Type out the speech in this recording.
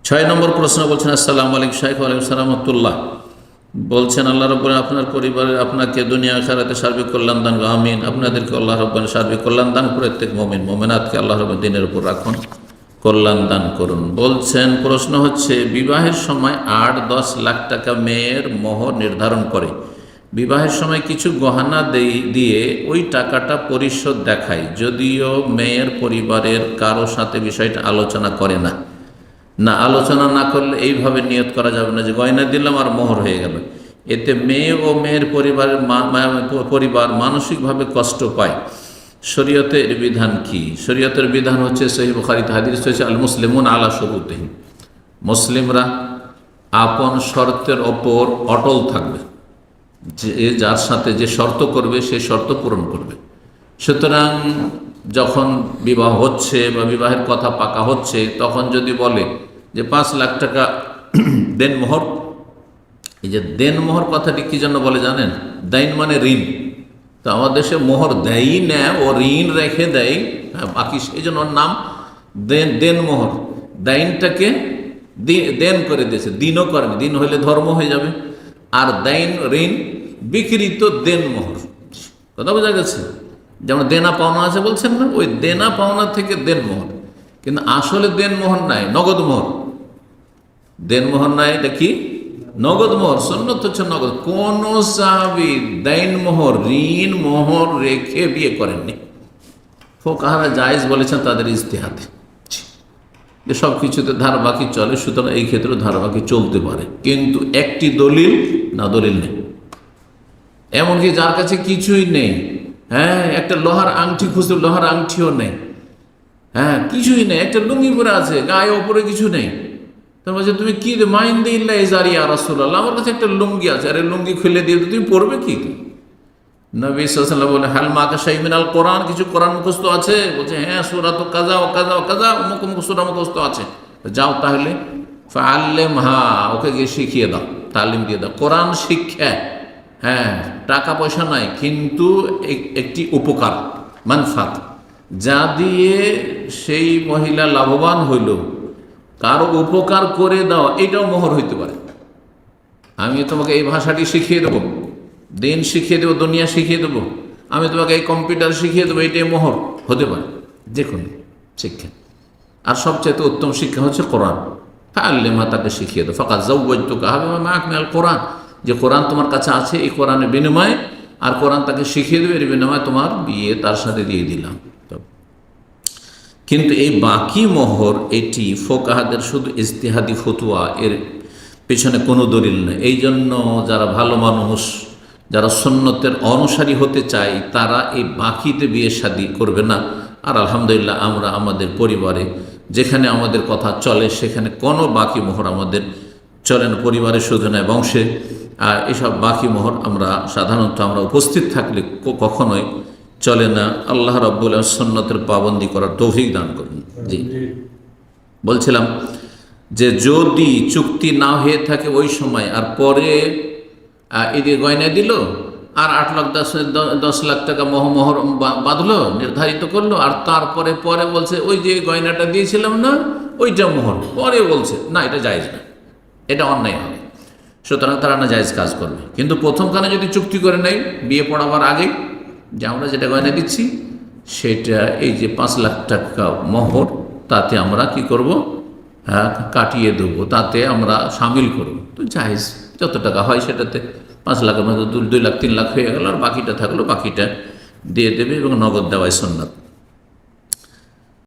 ছয় নম্বর প্রশ্ন বলছেন, আসসালামু আলাইকুম শাইখ। ওয়ালাইকুম সালাম রাহমাতুল্লাহ। বলছেন, আল্লাহ রাব্বুল আপনার পরিবারের আপনাকে দুনিয়া আখিরাতে সার্বিক কল্যাণ দান, আমিন। আপনাদেরকে আল্লাহ রাব্বুল সার্বিক কল্যাণ দান, প্রত্যেক মুমিন মুমিনাতকে আল্লাহ রাব্বুল দিনের উপর রাখুন, কল্যাণ দান করুন। বলছেন, প্রশ্ন হচ্ছে, বিবাহের সময় 8-10 লাখ টাকা মেয়ের মোহর নির্ধারণ করে বিবাহের সময় কিছু গহনা দিয়ে ওই টাকাটা পরিশোধ দেখায়, যদিও মেয়ের পরিবারের কারো সাথে বিষয়টা আলোচনা করে না। আলোচনা না করলে এইভাবে নিয়ত করা যাবে না যে গয়না দিলাম আর মোহর হয়ে গেল। এতে মেয়ে ও মেয়ের পরিবার মানসিকভাবে কষ্ট পায়। শরীয়তের বিধান কি? শরীয়তের বিধান হচ্ছে, সহিহ বুখারীতে হাদিস হচ্ছে, আল মুসলিমুন আলা শুরুতিহিম, মুসলিমরা আপন শর্তের ওপর অটল থাকবে। যে যার সাথে যে শর্ত করবে সে শর্ত পূরণ করবে। সুতরাং যখন বিবাহ হচ্ছে বা বিবাহের কথা পাকা হচ্ছে, তখন যদি বলে যে 5 লাখ টাকা দেনমোহর, এই যে দেনমোহর কথাটি কি জন্য বলে জানেন? দাইন মানে ঋণ। তো আমাদের দেশে মোহর দেয়ই না, ও ঋণ রেখে দেয় বাকি, সেই জন্য ওর নাম দেনমোহর। দাইনটাকে দেন করে দিয়েছে, দিনও করেনি। দিন হইলে ধর্ম হয়ে যাবে। আর দাইন ঋণ, বিকৃত দেনমোহর। কথা বোঝা গেছে? যেমন দেনা পাওনা আছে বলছেন না, ওই দেনা পাওনা থেকে দেনমোহর। কিন্তু আসলে দেনমোহর নাই, নগদ মোহর। দেনমোহর নাই, এটা কি? নগদ মোহর। সুন্নত হচ্ছে নগদ। কোন সাহাবী দেনমোহর, ঋণ মোহর রেখে বিয়ে করেননি। ফুকাহারা জায়েজ বলেছেন তাদের ইজতিহাদে, যে সব কিছুতে ধারাবাকি চলে, সুতরাং এই ক্ষেত্রে ধারাবাকি চলতে পারে। কিন্তু একটি দলিল নেই। এমনকি যার কাছে কিছুই নেই, একটা লোহার আংটি খুঁজতে, লোহার আংটিও নেই, কিছুই নেই, একটা লুঙ্গি পরে আছে, গায়ে ওপরে কিছু নেই। তো বলছে, তুমি কি মাইন্দে ইল্লা ইজারি ইয়া রাসূলুল্লাহ, আমার কাছে একটা লুঙ্গি আছে। আরে লুঙ্গি খুলে দিয়ে তুমি পড়বে কি? নবী সাল্লাল্লাহু আলাইহি ওয়াসাল্লাম বলে, হাল মাকা শাইউন মিনাল কোরআন, কিছু কোরআন মুখস্থ আছে? বলছে, হ্যাঁ, সূরা তো কাযা ও কাযা ও কাযা, অমুক অমুক সূরা মুখস্থ আছে। যাও তাহলে, ফাআল্লিমহা, ওকে গিয়ে শিখিয়ে দাও, তালিম দিয়ে দাও। কোরআন শিক্ষা, টাকা পয়সা নাই, কিন্তু একটি উপকার, মানফাত, যা দিয়ে সেই মহিলা লাভবান হইল, কারো উপকার করে দাও, এটাও মোহর হইতে পারে। আমি তোমাকে এই ভাষাটি শিখিয়ে দেবো, দিন শিখিয়ে দেবো, দুনিয়া শিখিয়ে দেবো, আমি তোমাকে এই কম্পিউটার শিখিয়ে দেবো, এটাই মোহর হতে পারে, যে কোনো শিক্ষা। আর সবচেয়ে উত্তম শিক্ষা হচ্ছে কোরআন। ফাআল্লিমহা, তাকে শিখিয়ে দাও। ফাকাদ যাওয়াজতুকা বিমা মা'আকা মিনাল কোরআন, যে কোরআন তোমার কাছে আছে, এই কোরআনের বিনিময়ে, আর কোরআন তাকে শিখিয়ে দেবে, এর বিনিময়ে তোমার বিয়ে তার সাথে দিয়ে দিলাম। কিন্তু এই বাকি মোহর, এটি ফুকাহাদের শুধু ইজতিহাদি ফতোয়া, এর পেছনে কোনো দলিল নেই। এই জন্য যারা ভালো মানুষ, যারা সুন্নতের অনুসারী হতে চায়, তারা এই বাকিতে বিয়ে শাদী করবে না। আর আলহামদুলিল্লাহ, আমরা আমাদের পরিবারে যেখানে আমাদের কথা চলে, সেখানে কোনো বাকি মোহর আমাদের চলে না। পরিবারে শুধু নয়, বংশে। আর এসব বাকি মোহর সাধারণত আমরা উপস্থিত থাকলে কখনোই চলে না। আল্লাহ রাব্বুল আলামিন সুন্নতের পাবন্দি করার তৌফিক দান করুন। জি, বলছিলাম যে যদি চুক্তি না হয়ে থাকে ওই সময়, আর পরে এদিকে গয়না দিল, আর 8-10 লাখ টাকা মোহর বাঁধলো, নির্ধারিত করলো, আর তারপরে পরে বলছে, ওই যে গয়নাটা দিয়েছিলাম না, ওইটা মোহর, পরে বলছে না, এটা জায়েজ না, এটা অন্যায় হবে। সুতরাং তারা না জায়েজ কাজ করবে। কিন্তু প্রথমখানে যদি চুক্তি করে নেয় বিয়ে পড়াবার আগে, যে আমরা যেটা গয়না দিচ্ছি সেটা এই যে 5 লাখ টাকা মোহর, তাতে আমরা কি করব, কাটিয়ে দেবো, তাতে আমরা সামিল করব। তো জায়েজ, যত টাকা হয় সেটাতে 5 লাখের মধ্যে 2 লাখ 3 লাখ হয়ে গেল, আর বাকিটা থাকলো, বাকিটা দিয়ে দেবে, এবং নগদ দেওয়াই সুন্নাত।